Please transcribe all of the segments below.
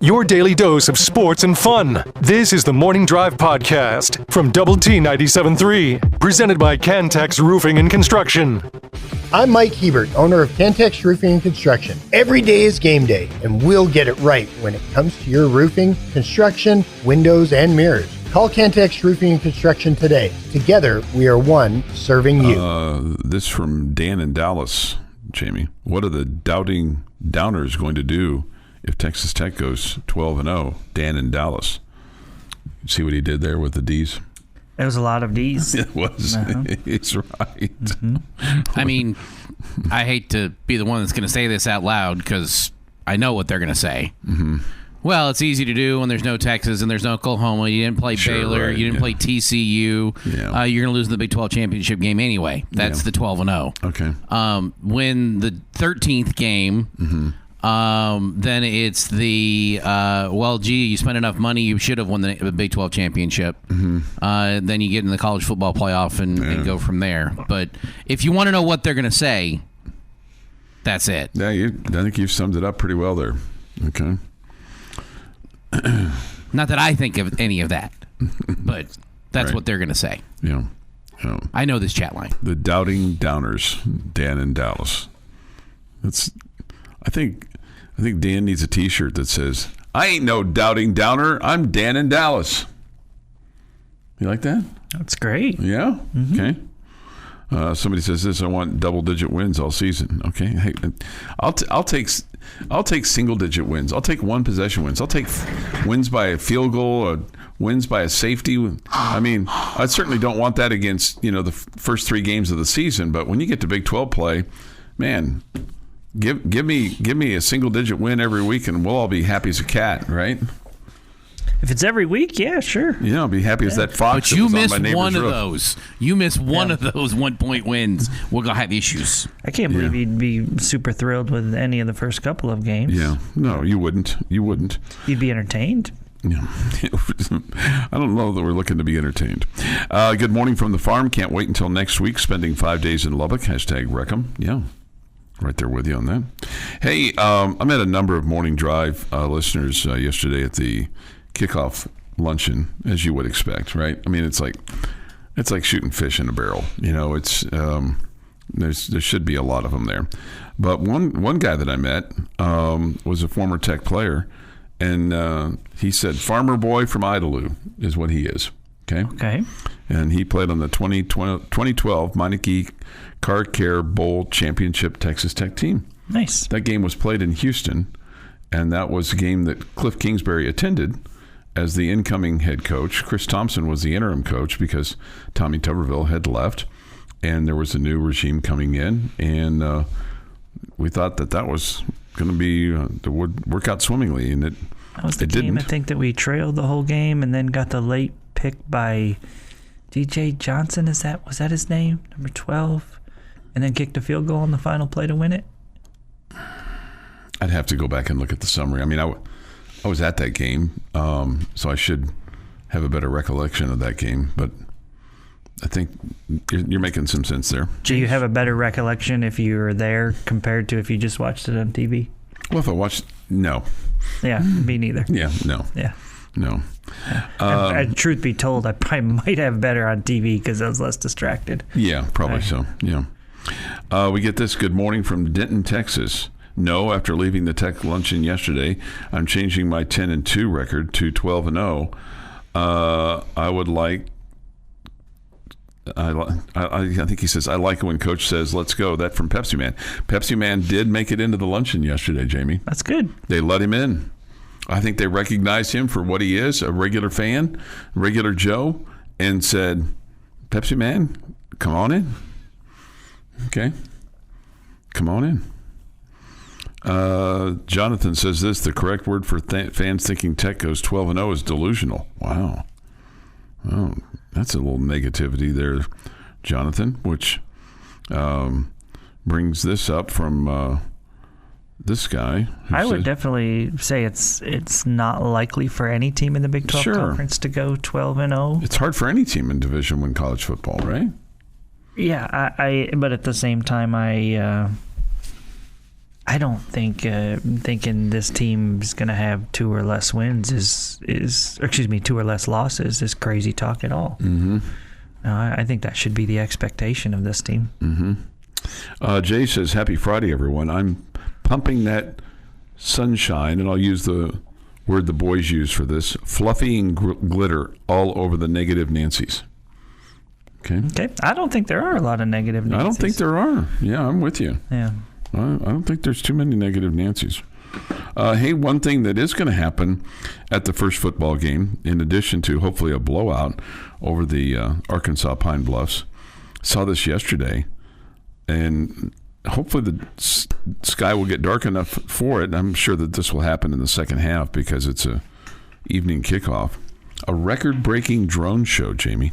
Your daily dose of sports and fun. This is the Morning Drive Podcast from Double T 97.3, presented by Cantex Roofing and Construction. I'm Mike Hebert, owner of Cantex Roofing and Construction. Every day is game day, and we'll get it right when it comes to your roofing, construction, windows, and mirrors. Call Cantex Roofing and Construction today. Together, we are one serving you. This from Dan in Dallas, Jamie. What are the doubting downers going to do if Texas Tech goes 12-0? Dan in Dallas. See what he did there with the D's? It was a lot of D's. It was. He's right. Mm-hmm. I mean, I hate to be the one that's going to say this out loud because I know what they're going to say. Mm-hmm. Well, it's easy to do when there's no Texas and there's no Oklahoma. You didn't play Baylor. Right, you didn't play TCU. Yeah. You're going to lose the Big 12 championship game anyway. That's the 12-0. Okay. When the 13th game, then it's the, you spent enough money, you should have won the Big 12 championship. Mm-hmm. Then you get in the college football playoff and go from there. But if you want to know what they're going to say, that's it. Yeah, I think you've summed it up pretty well there. Okay. Not that I think of any of that, but that's what they're going to say. Yeah. I know this chat line. The doubting downers, Dan in Dallas. I think Dan needs a T-shirt that says, "I ain't no doubting downer. I'm Dan in Dallas." You like that? That's great. Yeah. Mm-hmm. Okay. Somebody says this. I want double-digit wins all season. Okay. Hey, I'll take single-digit wins. I'll take one-possession wins. I'll take wins by a field goal or wins by a safety. I mean, I certainly don't want that against the first 3 games of the season. But when you get to Big 12 play, man, give me a single-digit win every week, and we'll all be happy as a cat, right? If it's every week, yeah, sure. Yeah, I'll be happy as that fox. But you miss one of roof. those. You miss one of those 1-point wins. We're going to have issues. I can't believe you'd be super thrilled with any of the first couple of games. Yeah. No, you wouldn't. You'd be entertained. Yeah. I don't know that we're looking to be entertained. Good morning from the farm. Can't wait until next week. Spending 5 days in Lubbock. #Wreck'em. Yeah. Right there with you on that. Hey, I met a number of Morning Drive listeners yesterday at the kickoff luncheon, as you would expect, right? I mean, it's like shooting fish in a barrel. It's there should be a lot of them there. But one guy that I met was a former Tech player, and he said farmer boy from Idalou is what he is. Okay. And he played on the 2012 Meineke Car Care Bowl Championship Texas Tech team. Nice. That game was played in Houston, and that was a game that Cliff Kingsbury attended as the incoming head coach. Chris Thompson was the interim coach because Tommy Tuberville had left, and there was a new regime coming in, and we thought that was going to be that would work out swimmingly, and that was the game. I think that we trailed the whole game, and then got the late pick by DJ Johnson. Was that his name? Number 12, and then kicked a field goal on the final play to win it. I'd have to go back and look at the summary. I mean, I was at that game, so I should have a better recollection of that game. But I think you're making some sense there. Do you have a better recollection if you were there compared to if you just watched it on TV? Well, if I watched, no. Yeah, me neither. Yeah, no. Yeah. No. Truth be told, I probably might have better on TV because I was less distracted. Yeah, probably so. Yeah. We get this. Good morning from Denton, Texas. No, after leaving the Tech luncheon yesterday, I'm changing my 10-2 record to 12-0. I would like. I think he says, I like it when Coach says, let's go. That from Pepsi Man. Pepsi Man did make it into the luncheon yesterday, Jamie. That's good. They let him in. I think they recognized him for what he is, a regular fan, regular Joe, and said, Pepsi Man, come on in. Okay. Come on in. Jonathan says this, the correct word for fans thinking Tech goes 12-0 is delusional. Wow. Oh, that's a little negativity there, Jonathan, which brings this up from this guy. I would definitely say it's not likely for any team in the Big 12 Conference to go 12-0. It's hard for any team in Division I college football, right? Yeah, but at the same time, I don't think thinking this team is going to have 2 or less wins or 2 or less losses is crazy talk at all. Mm-hmm. I think that should be the expectation of this team. Mm-hmm. Jay says, "Happy Friday, everyone. I'm pumping that sunshine," and I'll use the word the boys use for this, fluffy and glitter all over the negative Nancys. Okay. I don't think there are a lot of negative Nancys. I don't think there are. Yeah, I'm with you. Yeah. I don't think there's too many negative Nancys. Hey, one thing that is going to happen at the first football game, in addition to hopefully a blowout over the Arkansas Pine Bluffs, saw this yesterday, and hopefully the sky will get dark enough for it. I'm sure that this will happen in the second half because it's a evening kickoff. A record-breaking drone show, Jamie.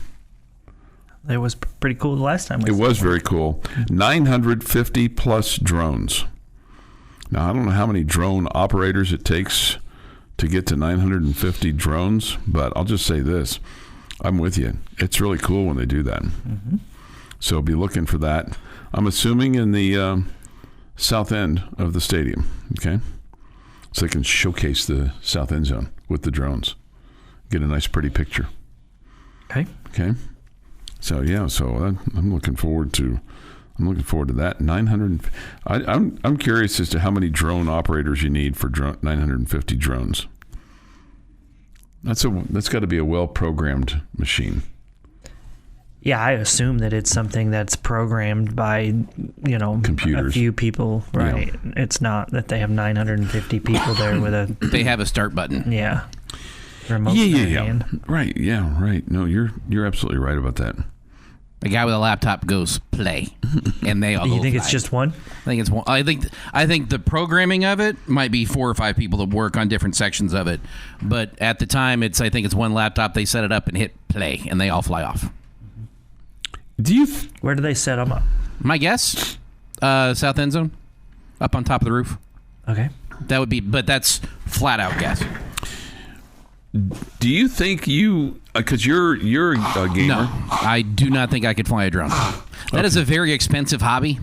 It was pretty cool the last time. It was very cool. 950 plus drones. Now, I don't know how many drone operators it takes to get to 950 drones, but I'll just say this. I'm with you. It's really cool when they do that. Mm-hmm. So be looking for that. I'm assuming in the south end of the stadium, okay? So they can showcase the south end zone with the drones. Get a nice, pretty picture. Okay. So yeah, I'm looking forward to that. 900. I'm curious as to how many drone operators you need for 950 drones. That's got to be a well-programmed machine. Yeah, I assume that it's something that's programmed by, computers. A few people, right? Yeah. It's not that they have 950 people there with a. They have a start button. Yeah. Remote hand. Right. Yeah. Right. No, you're absolutely right about that. The guy with a laptop goes play, and they all. You think it's just one? I think it's one. I think the programming of it might be 4 or 5 people that work on different sections of it, but at the time, I think it's one laptop. They set it up and hit play, and they all fly off. Where do they set them up? My guess, south end zone, up on top of the roof. Okay. That would be, but that's flat out guess. Do you think because you're a gamer? No, I do not think I could fly a drone. That is a very expensive hobby.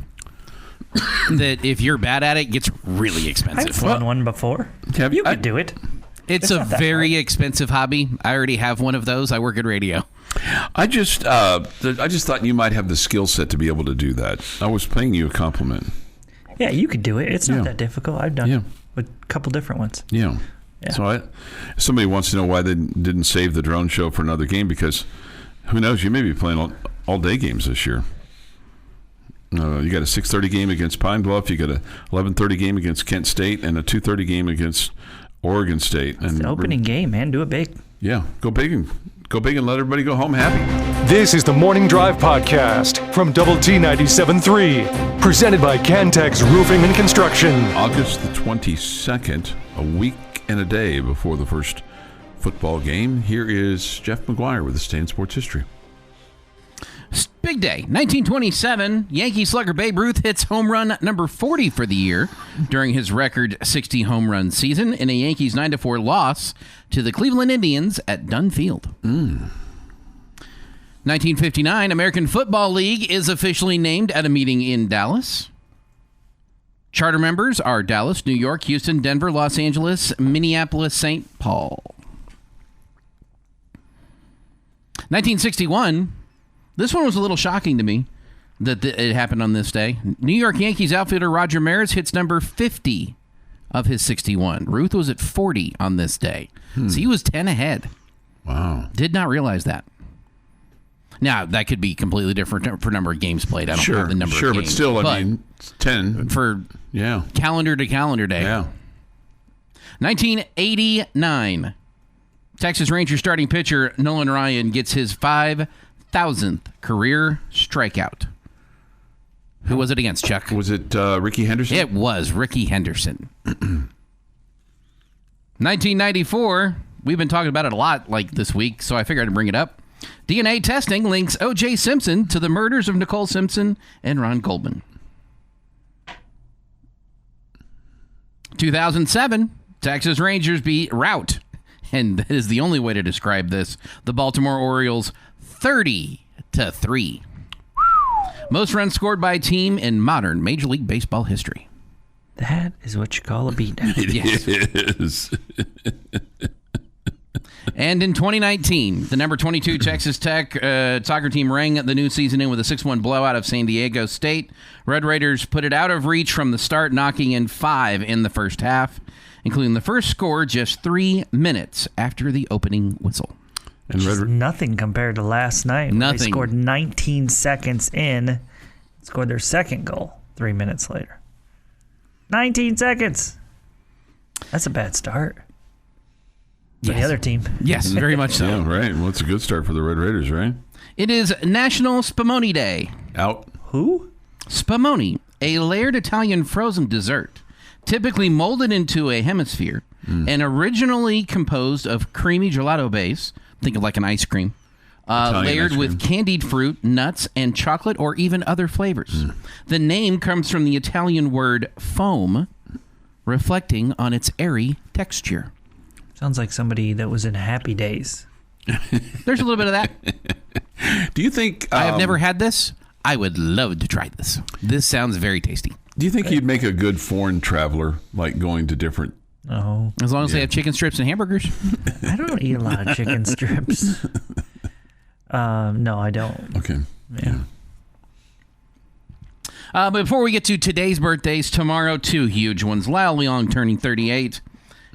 That if you're bad at it, gets really expensive. I've flown one before. You could do it. It's a very expensive hobby. I already have one of those. I work at radio. I just thought you might have the skill set to be able to do that. I was paying you a compliment. Yeah, you could do it. It's not that difficult. I've done it with a couple different ones. Yeah. So somebody wants to know why they didn't save the drone show for another game, because who knows, you may be playing all day games this year. You got a 6:30 game against Pine Bluff, you got a 11:30 game against Kent State, and a 2:30 game against Oregon State. It's the opening game, man. Do it big. Yeah, go big and let everybody go home happy. This is the Morning Drive Podcast from Double T 97.3, presented by Cantex Roofing and Construction. August the 22nd, a week and a day before the first football game. Here is Jeff McGuire with the State Sports History. Big day. 1927, Yankee slugger Babe Ruth hits home run number 40 for the year during his record 60 home run season in a Yankees 9-4 loss to the Cleveland Indians at Dunn Field. 1959, American Football League is officially named at a meeting in Dallas. Charter members are Dallas, New York, Houston, Denver, Los Angeles, Minneapolis, St. Paul. 1961. This one was a little shocking to me that it happened on this day. New York Yankees outfielder Roger Maris hits number 50 of his 61. Ruth was at 40 on this day. So he was 10 ahead. Wow. Did not realize that. Now, that could be completely different for number of games played. I don't have the number of games. But still, I mean, it's 10. For calendar to calendar day. Yeah. 1989. Texas Rangers starting pitcher Nolan Ryan gets his 5,000th career strikeout. Who was it against, Chuck? Was it Ricky Henderson? It was Ricky Henderson. 1994. We've been talking about it a lot this week, so I figured I'd bring it up. DNA testing links O.J. Simpson to the murders of Nicole Simpson and Ron Goldman. 2007, Texas Rangers beat rout, and that is the only way to describe this, the Baltimore Orioles 30-3. Most runs scored by a team in modern Major League Baseball history. That is what you call a beatdown. It is. And in 2019, the number 22 Texas Tech soccer team rang the new season in with a 6-1 blowout of San Diego State. Red Raiders put it out of reach from the start, knocking in 5 in the first half, including the first score just 3 minutes after the opening whistle. And Nothing compared to last night. Nothing. They scored 19 seconds in, scored their second goal 3 minutes later. 19 seconds. That's a bad start. For the other team. Yes, very much so. Yeah, right. Well, it's a good start for the Red Raiders, right? It is National Spumoni Day. Out. Who? Spumoni, a layered Italian frozen dessert, typically molded into a hemisphere and originally composed of creamy gelato base, think of like an ice cream, layered ice cream. with candied fruit, nuts, and chocolate or even other flavors. The name comes from the Italian word foam, reflecting on its airy texture. Sounds like somebody that was in Happy Days. There's a little bit of that. Do you think... I have never had this. I would love to try this. This sounds very tasty. Do you think you'd make a good foreign traveler, like going to different... Oh. As long as they have chicken strips and hamburgers. I don't eat a lot of chicken strips. No, I don't. Okay. Yeah. But before we get to today's birthdays, tomorrow, 2 huge ones. Lyle Leong turning 38.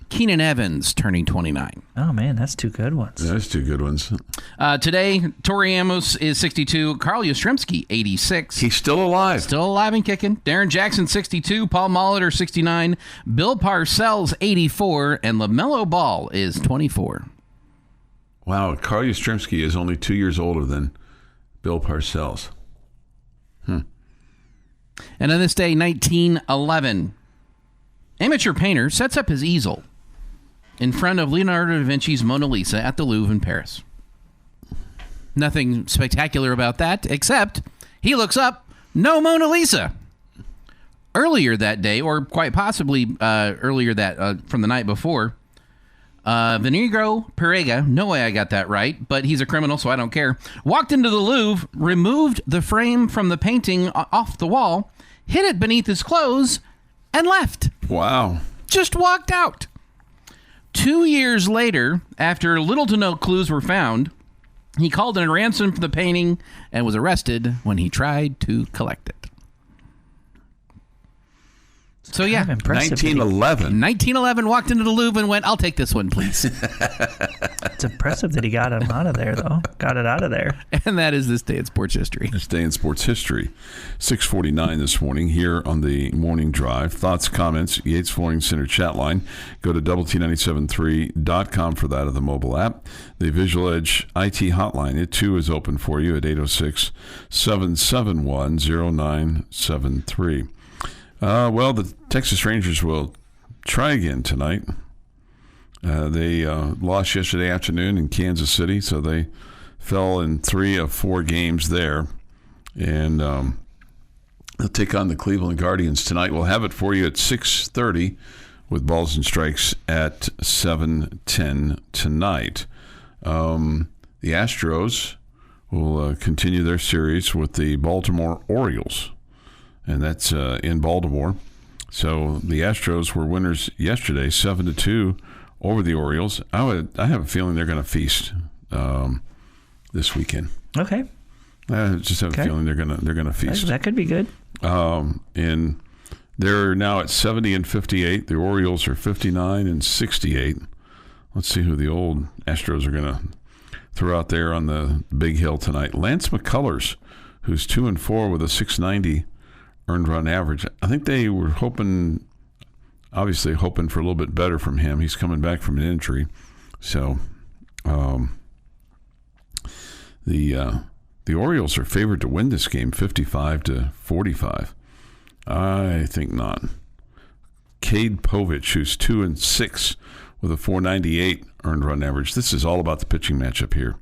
Keenan Evans turning 29. Oh, man, that's 2 good ones. That's 2 good ones. Today, Tori Amos is 62. Carl Yastrzemski, 86. He's still alive. Still alive and kicking. Darren Jackson, 62. Paul Molitor, 69. Bill Parcells, 84. And LaMelo Ball is 24. Wow, Carl Yastrzemski is only 2 years older than Bill Parcells. And on this day, 1911, amateur painter sets up his easel in front of Leonardo da Vinci's Mona Lisa at the Louvre in Paris. Nothing spectacular about that, except he looks up, no Mona Lisa. Earlier that day, or quite possibly earlier that from the night before, Venegro Perega, no way I got that right, but he's a criminal, so I don't care, walked into the Louvre, removed the frame from the painting off the wall, hid it beneath his clothes, and left. Wow. Just walked out. 2 years later, after little to no clues were found, he called in a ransom for the painting and was arrested when he tried to collect it. So yeah, Kind of impressive. 1911. 1911 walked into the Louvre and went, I'll take this one, please. It's impressive that he got him out of there, though. Got it out of there. And that is this day in sports history. This day in sports history. 6:49 this morning here on the Morning Drive. Thoughts, comments, Yates Flooring Center chat line. Go to WT973.com for that, of the mobile app. The Visual Edge IT hotline, it too is open for you at 806-771-0973. Well, the Texas Rangers will try again tonight. They lost yesterday afternoon in Kansas City, so they fell in 3 of 4 games there. And they'll take on the Cleveland Guardians tonight. We'll have it for you at 6:30 with Balls and Strikes at 7:10 tonight. The Astros will continue their series with the Baltimore Orioles. And that's in Baltimore. So the Astros were winners yesterday, 7-2 over the Orioles. I have a feeling they're going to feast this weekend. Okay. I just have a feeling they're going to feast. That could be good. And they're now at 70-58. The Orioles are 59-68. Let's see who the old Astros are going to throw out there on the big hill tonight. Lance McCullers, who's 2-4 with a .690 earned run average. I think they were obviously hoping for a little bit better from him. He's coming back from an injury. So the Orioles are favored to win this game 55-45. I think not. Cade Povich, who's 2-6 with a .498 earned run average. This is all about the pitching matchup here.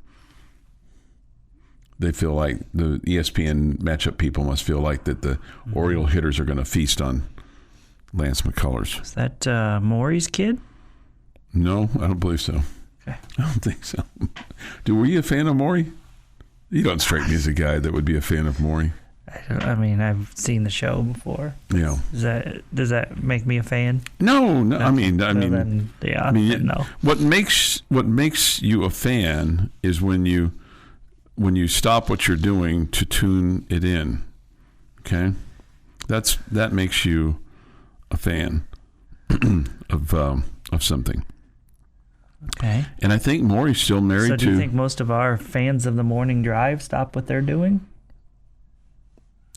They feel like the ESPN matchup people must feel like that the Oriole hitters are going to feast on Lance McCullers. Is that Maury's kid? No, I don't believe so. Okay. I don't think so. Were you a fan of Maury? You don't strike me as a guy that would be a fan of Maury. I mean, I've seen the show before. Yeah. Does that make me a fan? No. I mean, then, yeah. No. What makes you a fan is when you stop what you're doing to tune it in. Okay, that makes you a fan of something. Okay. And I think Maury's still married to. So do you think most of our fans of the morning drive stop what they're doing?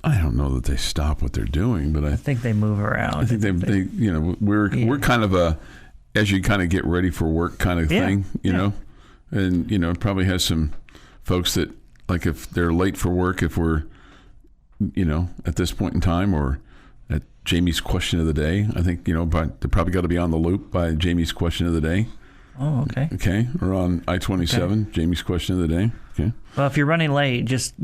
I don't know that they stop what they're doing, but I think they move around. I think they we're kind of a, as you kind of get ready for work kind of thing, you know, and it probably has some folks that, like, if they're late for work, if we're, at this point in time, or at Jamie's question of the day, I think, but they probably got to be on the loop by Jamie's question of the day. Oh, okay. Okay, or on I-27, Jamie's question of the day. Okay. Well, if you're running late, just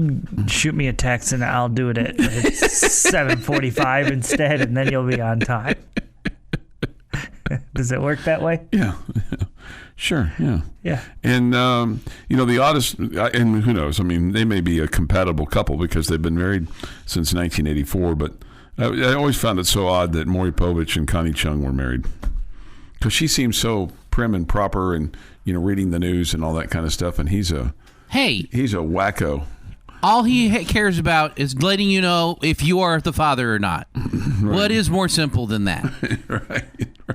shoot me a text and I'll do it at 7:45 instead, and then you'll be on time. Does it work that way? Yeah. Sure, yeah. Yeah. And, the oddest, and who knows, I mean, they may be a compatible couple because they've been married since 1984, but I always found it so odd that Maury Povich and Connie Chung were married. Because she seems so prim and proper and, reading the news and all that kind of stuff, and he's a wacko. All he cares about is letting you know if you are the father or not. Right. What is more simple than that? Right.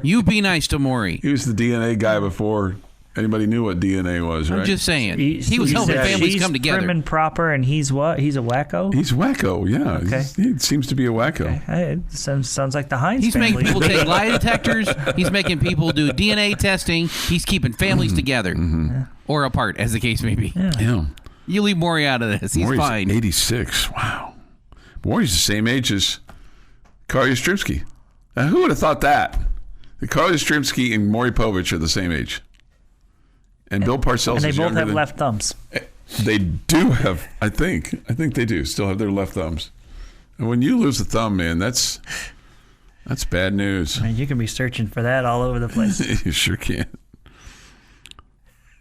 You be nice to Maury. He was the DNA guy before anybody knew what DNA was, right? I'm just saying. He was helping families come together. He's prim and proper, and he's what? He's a wacko? He's wacko, yeah. Okay. He seems to be a wacko. Okay. It sounds like the Heinz family. He's making people take lie detectors. He's making people do DNA testing. He's keeping families together. Mm-hmm. Or apart, as the case may be. Yeah. You leave Maury out of this. He's Maury's fine. 86. Wow. Maury's the same age as Carl Yastrzemski. Now, who would have thought that? Carl Yastrzemski and Maury Povich are the same age. And Bill Parcells is younger. And they both have left thumbs. They do have, I think they do still have their left thumbs. And when you lose a thumb, man, that's bad news. I mean, you can be searching for that all over the place. You sure can.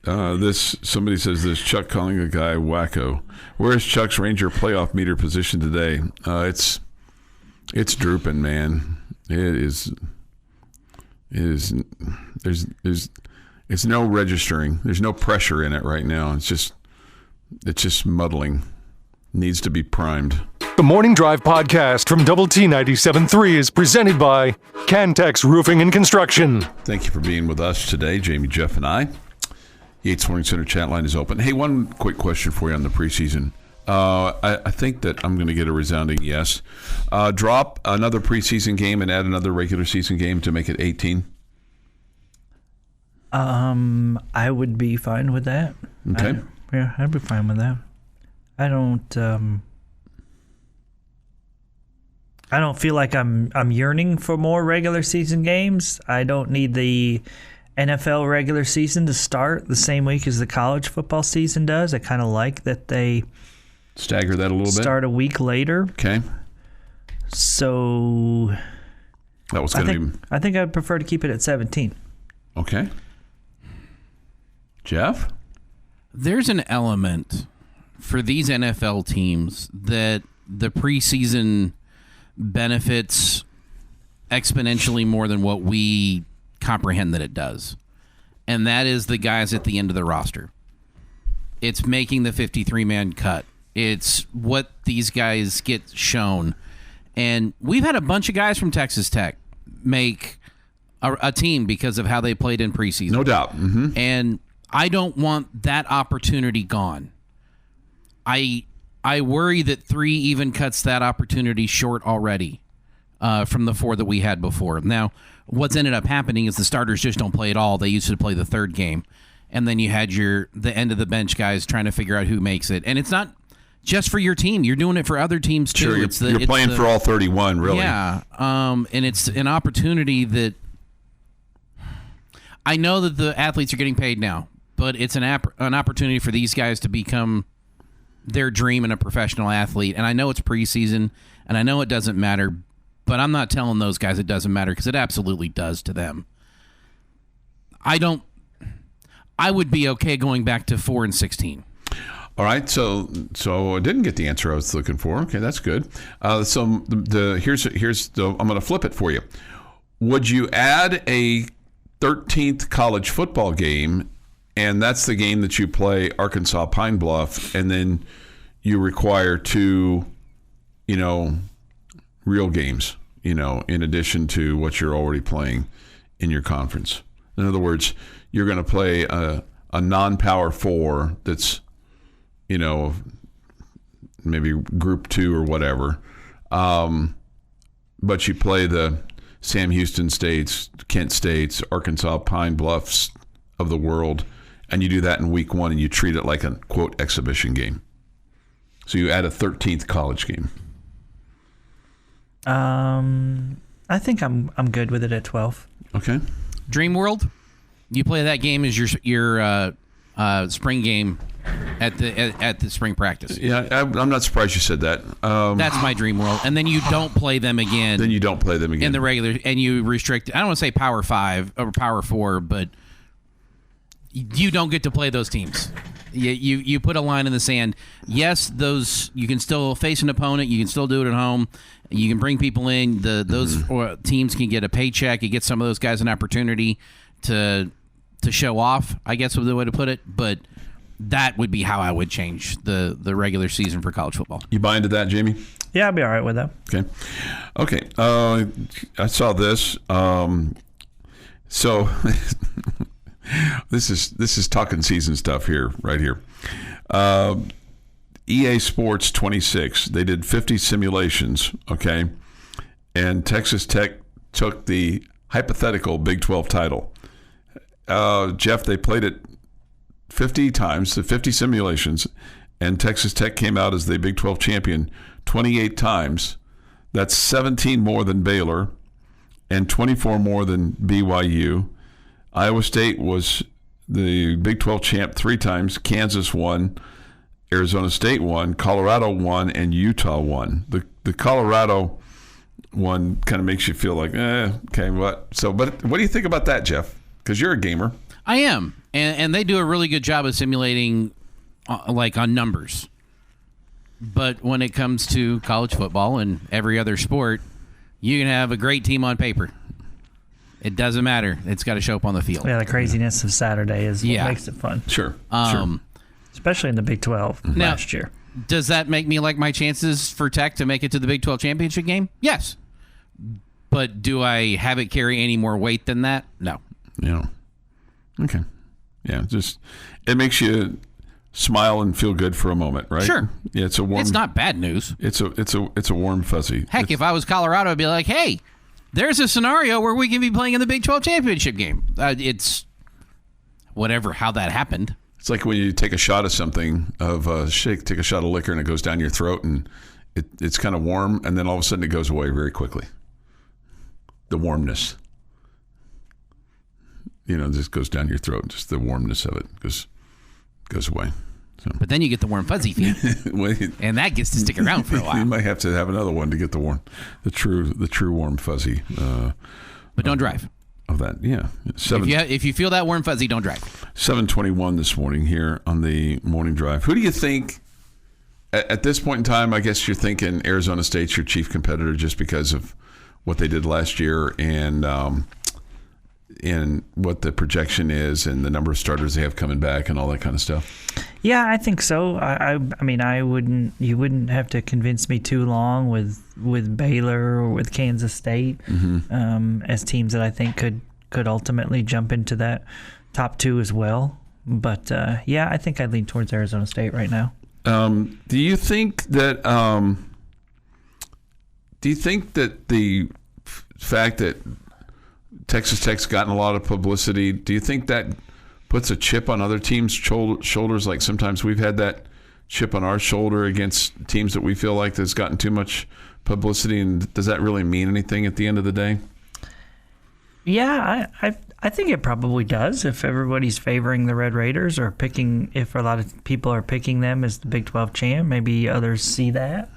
Somebody says this, Chuck calling a guy wacko. Where is Chuck's Ranger playoff meter position today? It's drooping, man. It is. It's no registering. There's no pressure in it right now. It's just muddling. Needs to be primed. The Morning Drive podcast from Double T 97.3 is presented by Cantex Roofing and Construction. Thank you for being with us today, Jamie, Jeff, and I. Yates Morning Center chat line is open. Hey, one quick question for you on the preseason. I think that I'm going to get a resounding yes. Drop another preseason game and add another regular season game to make it 18. I would be fine with that. Okay. I'd be fine with that. I don't feel like I'm yearning for more regular season games. I don't need the NFL regular season to start the same week as the college football season does. I kind of like that they stagger that a little bit. Start a week later. Okay. So that was going to be. I think I'd prefer to keep it at 17. Okay. Jeff? There's an element for these NFL teams that the preseason benefits exponentially more than what we comprehend that it does. And that is the guys at the end of the roster. It's making the 53-man cut. It's what these guys get shown. And we've had a bunch of guys from Texas Tech make a team because of how they played in preseason. No doubt. Mm-hmm. And I don't want that opportunity gone. I worry that 3 even cuts that opportunity short already from the 4 that we had before. Now, what's ended up happening is the starters just don't play at all. They used to play the 3rd game. And then you had the end of the bench guys trying to figure out who makes it. And it's not just for your team. You're doing it for other teams, too. Sure, you're playing for all 31, really. Yeah. And it's an opportunity that I know that the athletes are getting paid now, but it's an opportunity for these guys to become their dream in a professional athlete. And I know it's preseason, and I know it doesn't matter, but I'm not telling those guys it doesn't matter because it absolutely does to them. I would be okay going back to 4 and 16. All right, so I didn't get the answer I was looking for. Okay, that's good. So here's I'm going to flip it for you. Would you add a 13th college football game, and that's the game that you play Arkansas Pine Bluff, and then you require 2, real games, in addition to what you're already playing in your conference? In other words, you're going to play a non-Power 4 that's maybe Group 2 or whatever. But you play the Sam Houston States, Kent States, Arkansas Pine Bluffs of the world, and you do that in week 1, and you treat it like a, quote, exhibition game. So you add a 13th college game. I think I'm good with it at 12. Okay. Dream World, you play that game as your spring game at the spring practice. Yeah, I'm not surprised you said that. That's my Dream World, and then you don't play them again. Then you don't play them again in the regular, and you restrict. I don't want to say Power 5 or Power 4, but you don't get to play those teams. You put a line in the sand. Yes, those you can still face an opponent. You can still do it at home. You can bring people in. Those teams can get a paycheck. You get some of those guys an opportunity to show off, I guess was the way to put it. But that would be how I would change the regular season for college football. You buy into that, Jamie? Yeah, I'll be all right with that. Okay. I saw this. So this is talking season stuff here, right here. EA Sports 26. They did 50 simulations. Okay, and Texas Tech took the hypothetical Big 12 title. Jeff, they played it 50 times, the 50 simulations, and Texas Tech came out as the Big 12 champion 28 times. That's 17 more than Baylor and 24 more than BYU. Iowa State was the Big 12 champ 3 times. Kansas won, Arizona State won, Colorado won, and Utah won. The Colorado one kind of makes you feel like, okay, what? So, but what do you think about that, Jeff? Because you're a gamer. I am, and they do a really good job of simulating, like on numbers. But when it comes to college football and every other sport, you can have a great team on paper. It doesn't matter. It's got to show up on the field. Yeah, the craziness of Saturday is what makes it fun. Sure. Especially in the Big 12 last year. Does that make me like my chances for Tech to make it to the Big 12 championship game? Yes. But do I have it carry any more weight than that? No. Yeah. Okay. Yeah. Just it makes you smile and feel good for a moment, right? Sure. Yeah. It's not bad news. It's a warm fuzzy. Heck, if I was Colorado, I'd be like, hey, there's a scenario where we can be playing in the Big 12 championship game. It's whatever how that happened. It's like when you take a shot of something, take a shot of liquor, and it goes down your throat, and it's kind of warm, and then all of a sudden it goes away very quickly. The warmness. Just goes down your throat. Just the warmness of it goes away. So. But then you get the warm fuzzy feeling, and that gets to stick around for a while. You might have to have another one to get the true warm fuzzy. But don't drive. Of that, yeah. If you feel that warm fuzzy, don't drive. 7:21 this morning here on the morning drive. Who do you think at this point in time? I guess you're thinking Arizona State's your chief competitor just because of what they did last year and what the projection is and the number of starters they have coming back and all that kind of stuff. Yeah, I think so. I mean, you wouldn't have to convince me too long with Baylor or with Kansas State as teams that I think could ultimately jump into that top 2 as well. But yeah, I think I'd lean towards Arizona State right now. Do you think that the fact that Texas Tech's gotten a lot of publicity, do you think that puts a chip on other teams' shoulders? Like sometimes we've had that chip on our shoulder against teams that we feel like that's gotten too much publicity, and does that really mean anything at the end of the day? Yeah, I think it probably does. If everybody's favoring the Red Raiders or if a lot of people are picking them as the Big 12 champ, maybe others see that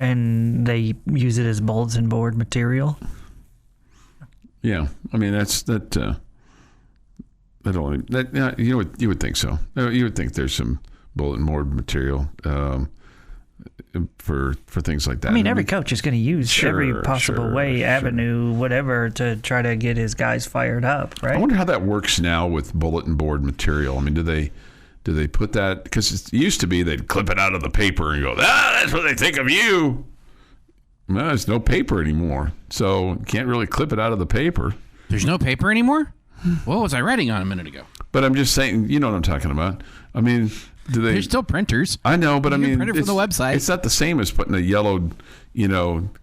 and they use it as bulletin board material. Yeah, I mean you would think so. You would think there's some bulletin board material for things like that. I mean, every coach is going to use every possible way, sure. avenue, whatever, to try to get his guys fired up, right? I wonder how that works now with bulletin board material. I mean, do they put that? Because it used to be they'd clip it out of the paper and go, that's what they think of you. Well, there's no paper anymore, so you can't really clip it out of the paper. There's no paper anymore? What was I writing on a minute ago? But I'm just saying, you know what I'm talking about. I mean, do they? There's still printers. I know, but You I can mean, print it from the website. It's not the same as putting a yellowed,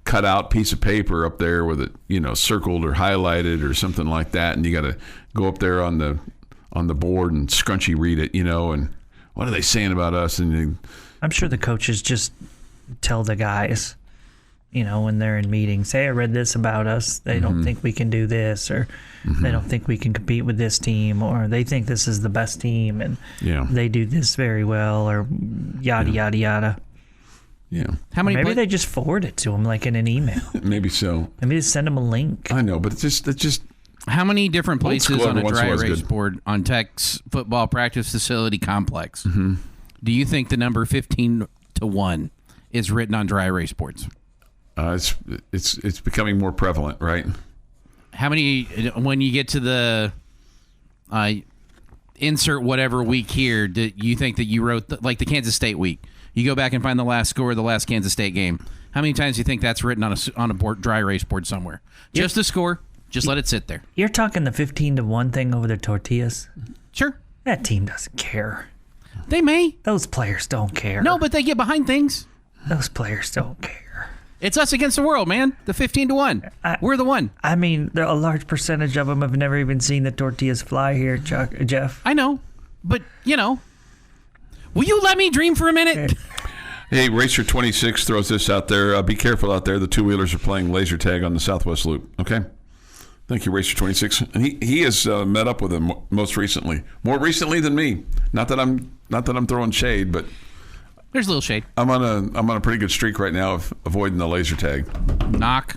cut out piece of paper up there with it, circled or highlighted or something like that, and you got to go up there on the board and scrunchy read it, and what are they saying about us? And I'm sure the coaches just tell the guys, when they're in meetings, hey, I read this about us. They don't think we can do this, or they don't think we can compete with this team, or they think this is the best team, and they do this very well, or yada, yada, yada. Yeah. Maybe they just forward it to them like in an email. Maybe so. Maybe just send them a link. I know, but it's just how many different places on a dry erase good. board on Tech's football practice facility complex do you think the number 15-1 is written on dry erase boards? It's becoming more prevalent, right? How many, when you get to the insert whatever week here, do you think that you wrote, like the Kansas State week, you go back and find the last score of the last Kansas State game. How many times do you think that's written on a board, dry erase board somewhere? Just the score. Just let it sit there. You're talking the 15-1 thing over the tortillas? Sure. That team doesn't care. They may. Those players don't care. No, but they get behind things. Those players don't care. It's us against the world, man. The 15-1. We're the one. I mean, a large percentage of them have never even seen the tortillas fly here, Jeff. I know. But, will you let me dream for a minute? Hey, Racer 26 throws this out there. Be careful out there. The two-wheelers are playing laser tag on the Southwest Loop. Okay? Thank you, Racer 26. And he has met up with him most recently. More recently than me. Not that I'm throwing shade, but there's a little shade. I'm on a pretty good streak right now of avoiding the laser tag. Knock.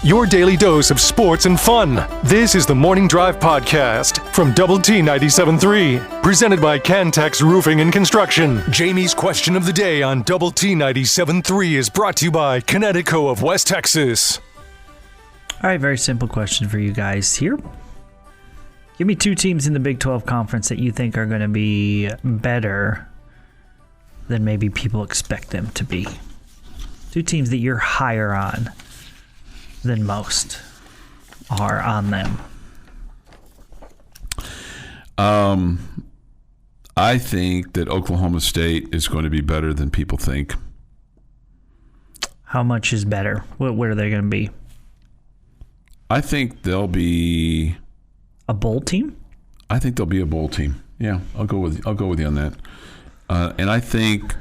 Your daily dose of sports and fun. This is the Morning Drive Podcast from Double T 97.3. Presented by Cantex Roofing and Construction. Jamie's question of the day on Double T 97.3 is brought to you by Connecticut of West Texas. All right, very simple question for you guys here. Give me two teams in the Big 12 Conference that you think are going to be better than maybe people expect them to be. Two teams that you're higher on than most are on them. I think that Oklahoma State is going to be better than people think. How much is better? What are they going to be? I think they'll be a bowl team. I think they'll be a bowl team. Yeah, I'll go with you on that. And I think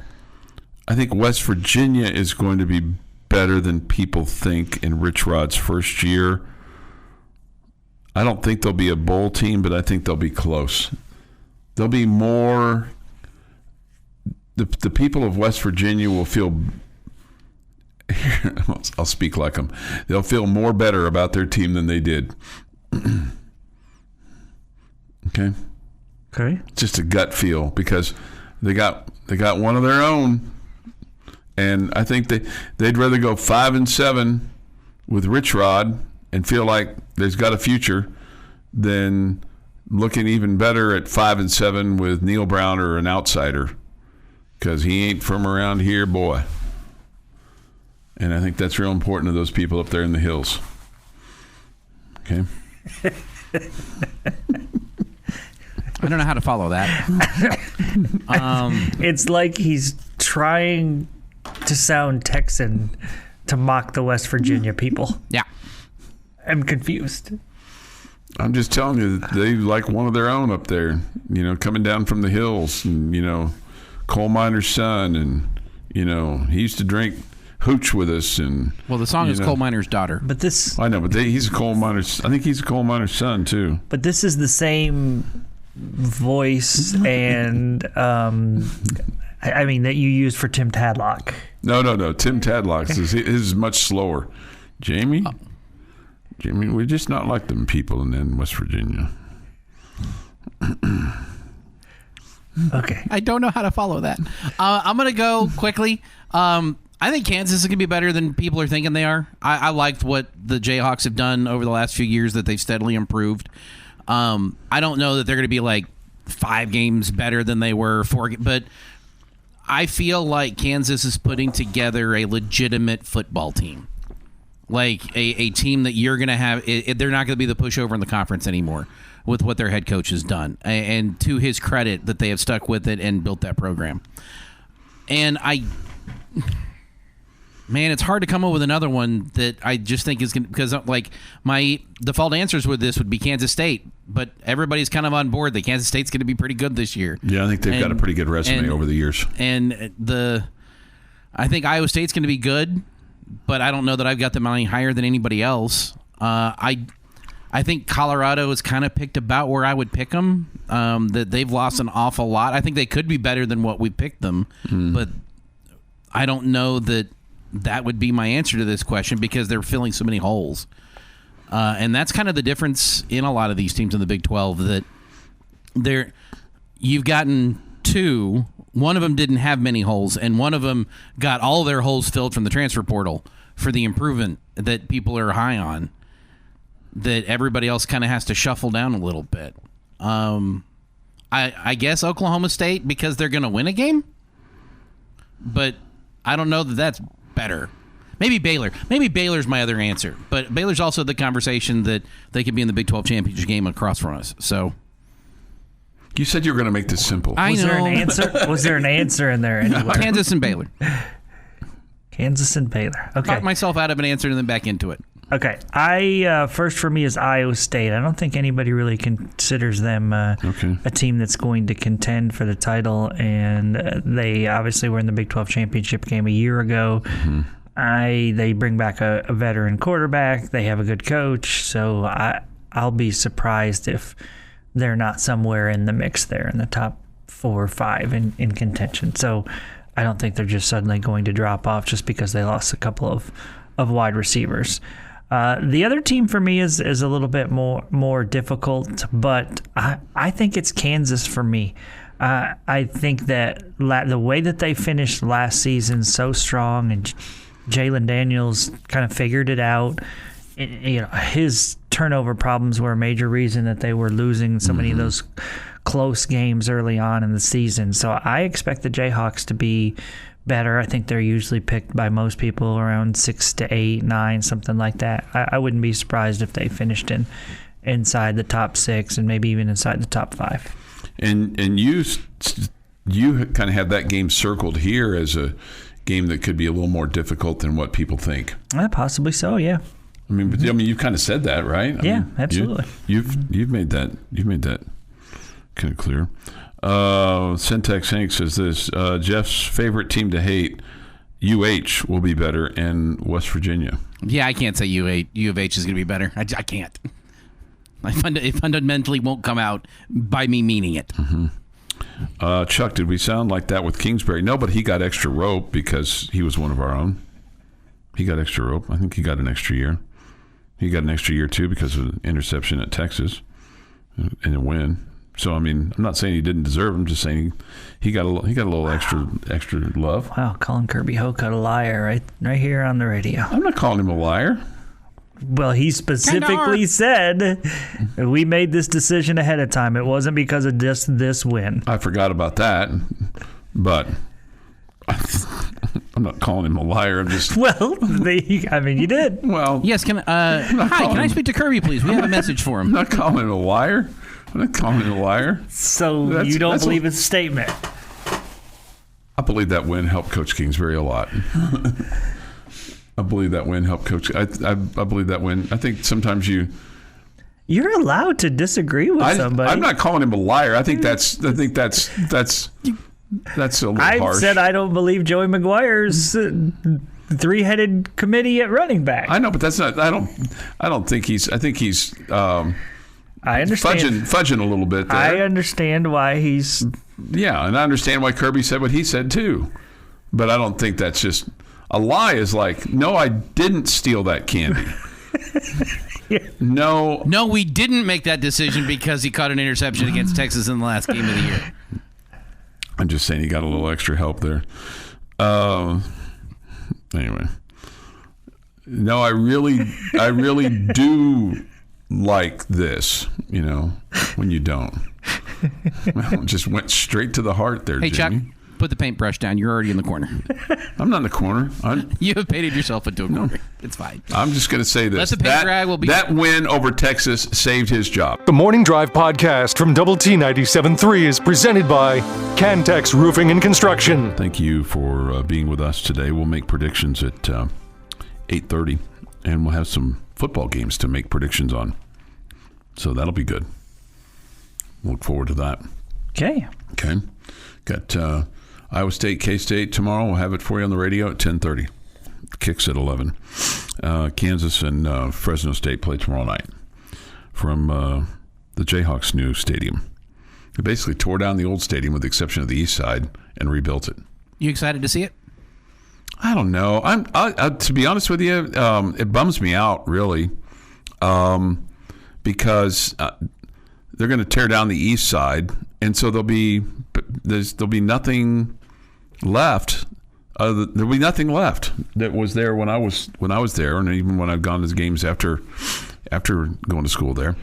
West Virginia is going to be better than people think in Rich Rod's first year. I don't think they'll be a bowl team, but I think they'll be close. They'll be more. The people of West Virginia will feel. I'll speak like them. They'll feel more better about their team than they did. Okay. Just a gut feel because they got one of their own, and I think they'd rather go 5-7 with Rich Rod and feel like there's got a future than looking even better at 5-7 with Neil Brown or an outsider because he ain't from around here, boy. And I think that's real important to those people up there in the hills. Okay. I don't know how to follow that. It's like he's trying to sound Texan to mock the West Virginia people. Yeah. I'm confused. I'm just telling you that they like one of their own up there, coming down from the hills and, coal miner's son. And, he used to drink hooch with us. And well, the song is Coal Miner's Daughter. But this... I know, but he's a coal miner's... I think he's a coal miner's son, too. But this is the same voice and that you used for Tim Tadlock. No. Tim Tadlock's is much slower. Jamie, we're just not like them people in West Virginia. Okay. I don't know how to follow that. I'm going to go quickly. I think Kansas is going to be better than people are thinking they are. I liked what the Jayhawks have done over the last few years, that they've steadily improved. I don't know that they're going to be like 5 games better than they were 4, but I feel like Kansas is putting together a legitimate football team. Like a team that you're going to have. They're not going to be the pushover in the conference anymore with what their head coach has done. And to his credit, that they have stuck with it and built that program. And man, it's hard to come up with another one that I just think is going to, because like my default answers with this would be Kansas State, but everybody's kind of on board that Kansas State's going to be pretty good this year. Yeah, I think they've got a pretty good resume over the years. And I think Iowa State's going to be good, but I don't know that I've got them any higher than anybody else. I think Colorado has kind of picked about where I would pick them. That they've lost an awful lot. I think they could be better than what we picked them, but I don't know that would be my answer to this question, because they're filling so many holes. And that's kind of the difference in a lot of these teams in the Big 12, that you've gotten 2. One of them didn't have many holes, and one of them got all their holes filled from the transfer portal for the improvement that people are high on, that everybody else kind of has to shuffle down a little bit. I guess Oklahoma State, because they're going to win a game, but I don't know that that's better. Maybe Baylor. Maybe Baylor's my other answer, but Baylor's also the conversation that they could be in the Big 12 championship game across from us. So you said you were going to make this simple. Was there an answer? Was there an answer in there anywhere? Kansas and Baylor. Kansas and Baylor. Okay. Talk myself out of an answer and then back into it. Okay. First for me is Iowa State. I don't think anybody really considers them a team that's going to contend for the title, and they obviously were in the Big 12 championship game a year ago. They bring back a veteran quarterback. They have a good coach, so I'll be surprised if they're not somewhere in the mix there in the top 4 or 5 in contention. So I don't think they're just suddenly going to drop off just because they lost a couple of wide receivers. The other team for me is a little bit more difficult, but I think it's Kansas for me. I think that the way that they finished last season so strong, and Jalen Daniels kind of figured it out. His turnover problems were a major reason that they were losing so many of those close games early on in the season. So I expect the Jayhawks to be better. I think they're usually picked by most people around 6 to 8, 9, something like that. I wouldn't be surprised if they finished inside the top 6 and maybe even inside the top 5. And you kind of have that game circled here as a game that could be a little more difficult than what people think. Possibly so, yeah. I mean, but you've kind of said that, right? Absolutely. You've made that kind of clear. Syntax Hank says this: Jeff's favorite team to hate, UH, will be better, and West Virginia. Yeah, I can't say U of H is going to be better. I can't. It fundamentally won't come out by me meaning it. Chuck, did we sound like that with Kingsbury? No, but he got extra rope because he was one of our own. He got extra rope. I think he got an extra year. He got an extra year, too, because of an interception at Texas and a win. So, I mean, I'm not saying he didn't deserve it. I'm just saying he got a little extra love. Wow, calling Kirby Hocutt a liar right here on the radio. I'm not calling him a liar. Well, he specifically said we made this decision ahead of time. It wasn't because of this win. I forgot about that, but I'm not calling him a liar. I'm just you did. Well, yes. Can I speak to Kirby, please? We have a message for him. I'm not calling him a liar. I'm not calling him a liar. So you don't believe his statement? I believe that win helped Coach Kingsbury a lot. I believe that win helped Coach. I believe that win. I think sometimes you're allowed to disagree with somebody. I'm not calling him a liar. I think that's a little harsh. I said I don't believe Joey McGuire's three-headed committee at running back. I know, but that's not. I don't think he's. I think he's. I understand fudging a little bit there. I understand why he's. Yeah, and I understand why Kirby said what he said too, but I don't think that's just a lie. Is like, no, I didn't steal that candy. No, we didn't make that decision because he caught an interception against Texas in the last game of the year. I'm just saying he got a little extra help there. Anyway. No, I really do like this, when you don't. Well, it just went straight to the heart there, Hey, Jamie. Chuck, put the paintbrush down. You're already in the corner. I'm not in the corner. You have painted yourself into a corner. It's fine. I'm just going to say this. Let the paint drag will be... That win over Texas saved his job. The Morning Drive podcast from Double T 97.3 is presented by Cantex Roofing and Construction. Thank you for being with us today. We'll make predictions at 8:30, and we'll have some football games to make predictions on. So that'll be good. Look forward to that. Okay. Got Iowa State, K-State tomorrow. We'll have it for you on the radio at 10:30. Kicks at 11. Kansas and Fresno State play tomorrow night from the Jayhawks' new stadium. They basically tore down the old stadium with the exception of the east side and rebuilt it. You excited to see it? I don't know. To be honest with you, it bums me out really, because they're going to tear down the east side, and so there'll be nothing left. There'll be nothing left that was there when I was there, and even when I've gone to the games after going to school there.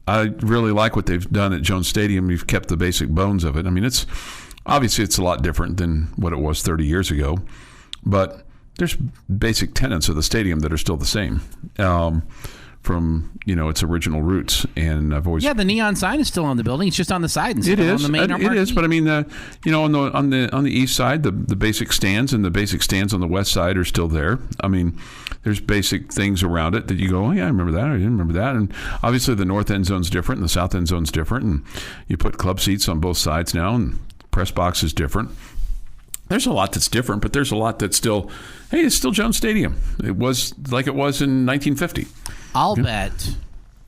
I really like what they've done at Jones Stadium. You've kept the basic bones of it. I mean, it's a lot different than what it was 30 years ago. But there's basic tenets of the stadium that are still the same from its original roots. And I've always the neon sign is still on the building. It's just on the side instead of on the main marquee. It is, but I mean, on the east side, the basic stands and the basic stands on the west side are still there. I mean, there's basic things around it that you go, oh yeah, I remember that. I didn't remember that. And obviously, the north end zone's different, and the south end zone's different, and you put club seats on both sides now, and press box is different. There's a lot that's different, but there's a lot that's still, hey, it's still Jones Stadium. It was like it was in 1950. I'll bet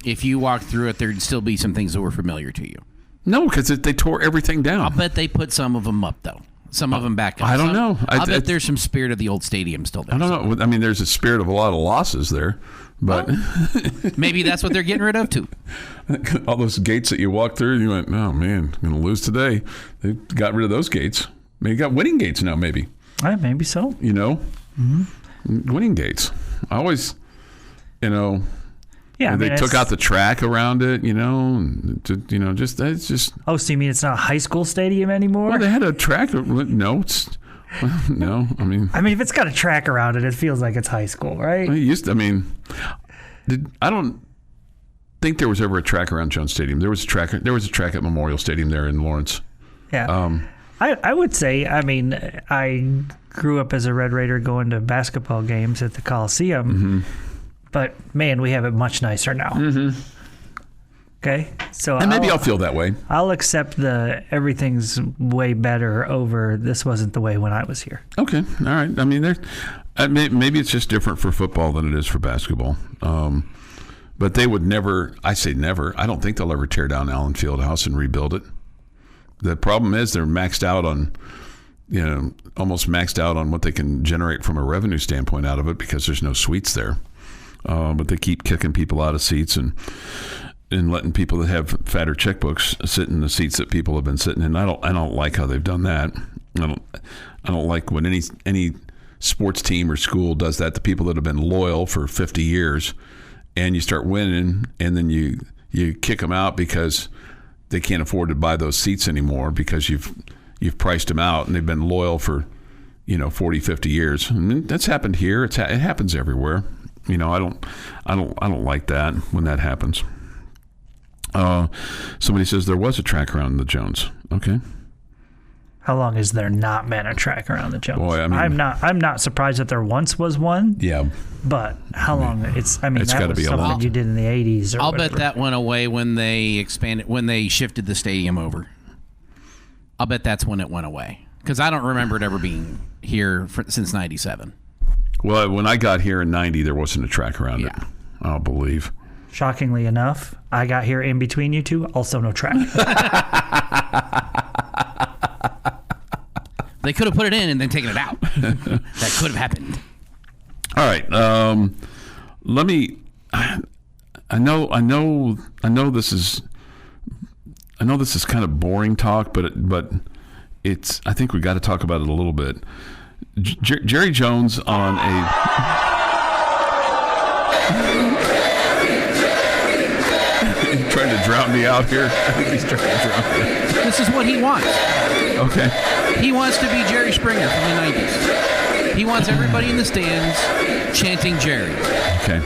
if you walked through it, there'd still be some things that were familiar to you. No, because they tore everything down. I'll bet they put some of them up, though. Some of them back up. I don't know. I'll bet there's some spirit of the old stadium still there. I don't know. I mean, there's a spirit of a lot of losses there, but maybe that's what they're getting rid of, too. All those gates that you walk through, you went, oh, man, I'm going to lose today. They got rid of those gates. Maybe got winning gates now, maybe. Maybe so. Winning gates. I always, Yeah, they took out the track around it, just it's just. Oh, so you mean it's not a high school stadium anymore? Well, they had a track. No, no. I mean, if it's got a track around it, it feels like it's high school, right? I don't think there was ever a track around Jones Stadium. There was a track. There was a track at Memorial Stadium there in Lawrence. Yeah. I would say, I grew up as a Red Raider going to basketball games at the Coliseum, mm-hmm. but man, we have it much nicer now. Mm-hmm. Okay, so maybe I'll feel that way. I'll accept everything's way better over this wasn't the way when I was here. Okay, all right. I mean, maybe it's just different for football than it is for basketball. But they would never. I say never. I don't think they'll ever tear down Allen Fieldhouse and rebuild it. The problem is they're maxed out on, almost maxed out on what they can generate from a revenue standpoint out of it because there's no suites there. But they keep kicking people out of seats and letting people that have fatter checkbooks sit in the seats that people have been sitting in. I don't like how they've done that. I don't like when any sports team or school does that to people that have been loyal for 50 years, and you start winning, and then you kick them out because they can't afford to buy those seats anymore because you've priced them out and they've been loyal for 40, 50 years. And that's happened here. It happens everywhere. I don't like that when that happens. Somebody says there was a track around the Jones. Okay. How long has there not been a track around the Jones? Boy, I'm not surprised that there once was one. Yeah. But how long? It's that was be something you did in the 80s. I'll bet that went away when they shifted the stadium over. I'll bet that's when it went away because I don't remember it ever being here since '97. Well, when I got here in '90, there wasn't a track around it. I'll believe. Shockingly enough, I got here in between you two. Also, no track. They could have put it in and then taken it out. That could have happened. All right. Let me. I know this is kind of boring talk, but I think we got to talk about it a little bit. Jerry Jones on a. He's trying to drown me out here. I think he's trying to drown me. This is what he wants. Okay. He wants to be Jerry Springer from the 90s. He wants everybody in the stands chanting Jerry. Okay.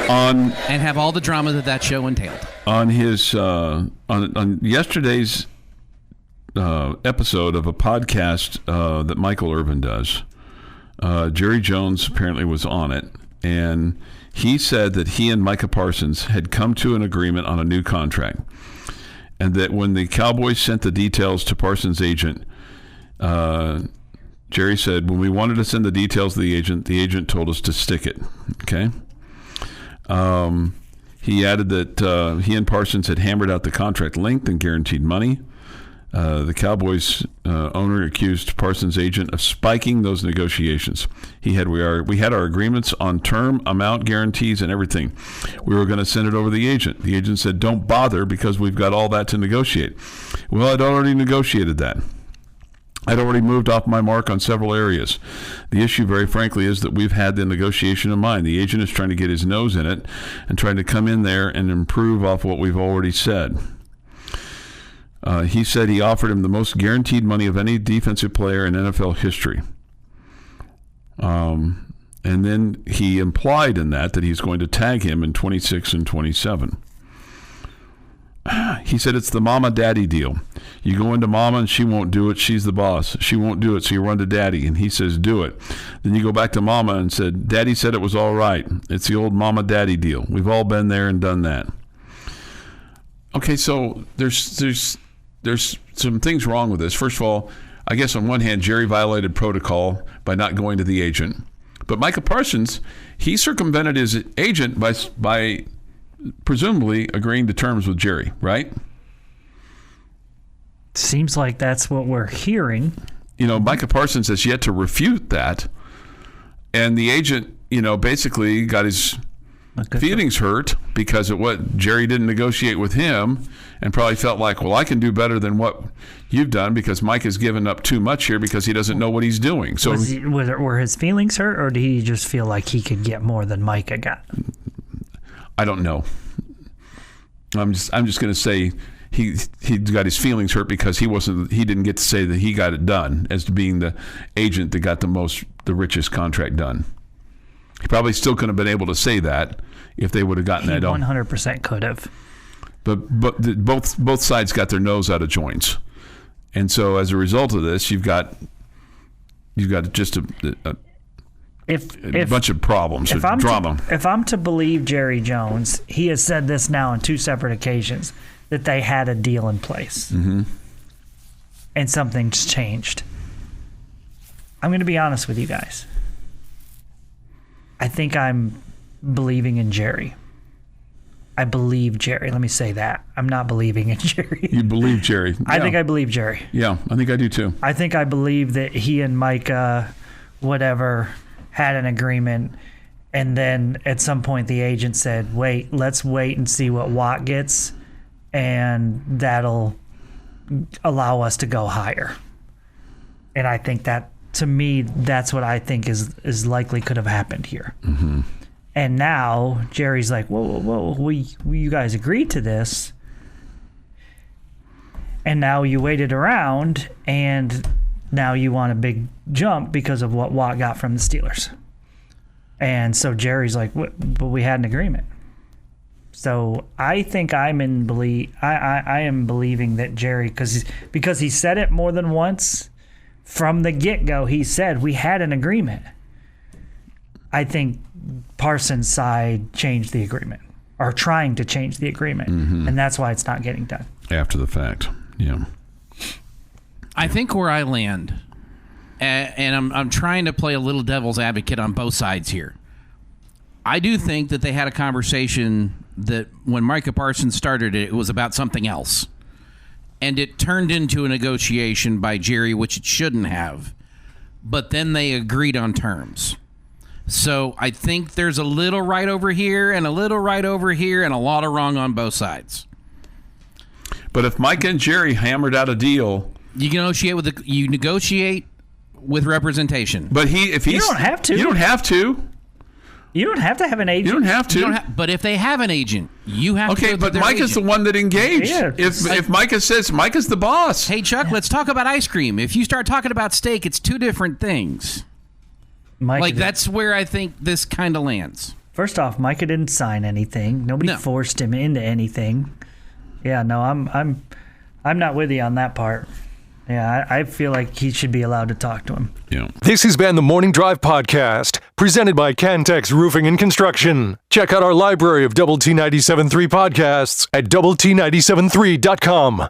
And have all the drama that show entailed. On his on yesterday's episode of a podcast that Michael Irvin does, Jerry Jones apparently was on it, and he said that he and Micah Parsons had come to an agreement on a new contract, and that when the Cowboys sent the details to Parsons' agent, Jerry said, when we wanted to send the details to the agent told us to stick it. Okay. He added that he and Parsons had hammered out the contract length and guaranteed money. The Cowboys owner accused Parsons' agent of spiking those negotiations. We had our agreements on term, amount, guarantees, and everything. We were going to send it over to the agent. The agent said, "Don't bother because we've got all that to negotiate." Well, I'd already negotiated that. I'd already moved off my mark on several areas. The issue, very frankly, is that we've had the negotiation in mind. The agent is trying to get his nose in it and trying to come in there and improve off what we've already said. He said he offered him the most guaranteed money of any defensive player in NFL history. And then he implied in that he's going to tag him in 26 and 27. He said it's the mama-daddy deal. You go into mama and she won't do it. She's the boss. She won't do it, so you run to daddy, and he says, do it. Then you go back to mama and said, daddy said it was all right. It's the old mama-daddy deal. We've all been there and done that. Okay, so there's some things wrong with this. First of all, I guess on one hand, Jerry violated protocol by not going to the agent. But Micah Parsons, he circumvented his agent by presumably agreeing to terms with Jerry, right? Seems like that's what we're hearing. Micah Parsons has yet to refute that. And the agent, basically got his feelings hurt because of what Jerry didn't negotiate with him, and probably felt like, well, I can do better than what you've done because Mike has given up too much here because he doesn't know what he's doing. So were his feelings hurt, or did he just feel like he could get more than Micah got? I don't know. I'm just going to say he got his feelings hurt because he didn't get to say that he got it done as to being the agent that got the richest contract done. He probably still couldn't have been able to say that if they would have gotten that done. 100% could have. But both sides got their nose out of joints, and so as a result of this, you've got just a bunch of problems, drama. If I'm to believe Jerry Jones, he has said this now on two separate occasions that they had a deal in place, and something's changed. I'm going to be honest with you guys. I think I'm believing in Jerry. I believe Jerry. Let me say that. I'm not believing in Jerry. You believe Jerry. Yeah. I think I believe Jerry. Yeah, I think I do too. I think I believe that he and Micah, whatever, had an agreement, and then at some point the agent said, let's wait and see what Watt gets, and that'll allow us to go higher. And I think that, to me, that's what I think is likely could have happened here. Mm-hmm. And now Jerry's like, whoa, you guys agreed to this. And now you waited around, and now you want a big jump because of what Watt got from the Steelers. And so Jerry's like, but we had an agreement. So I think I am believing that Jerry, because he said it more than once. From the get-go, he said, we had an agreement. I think Parsons' side changed the agreement, or trying to change the agreement, and that's why it's not getting done. After the fact, yeah. I think where I land, and I'm trying to play a little devil's advocate on both sides here. I do think that they had a conversation that when Micah Parsons started it was about something else. And it turned into a negotiation by Jerry, which it shouldn't have. But then they agreed on terms. So I think there's a little right over here and a little right over here and a lot of wrong on both sides. But if Mike and Jerry hammered out a deal You negotiate with representation. But if he's, You don't have to. You don't have to. You don't have to have an agent. You don't have to. But if they have an agent, you have to. Okay, go but to their Micah's agent. the one that engaged. Yeah, if Micah says Micah's the boss. Hey, Chuck, let's talk about ice cream. If you start talking about steak, it's two different things. Micah That's where I think this kind of lands. First off, Micah didn't sign anything. Nobody forced him into anything. Yeah, no, I'm not with you on that part. Yeah, I feel like he should be allowed to talk to him. Yeah. This has been the Morning Drive Podcast, presented by Cantex Roofing and Construction. Check out our library of Double T 97.3 podcasts at doublet973.com.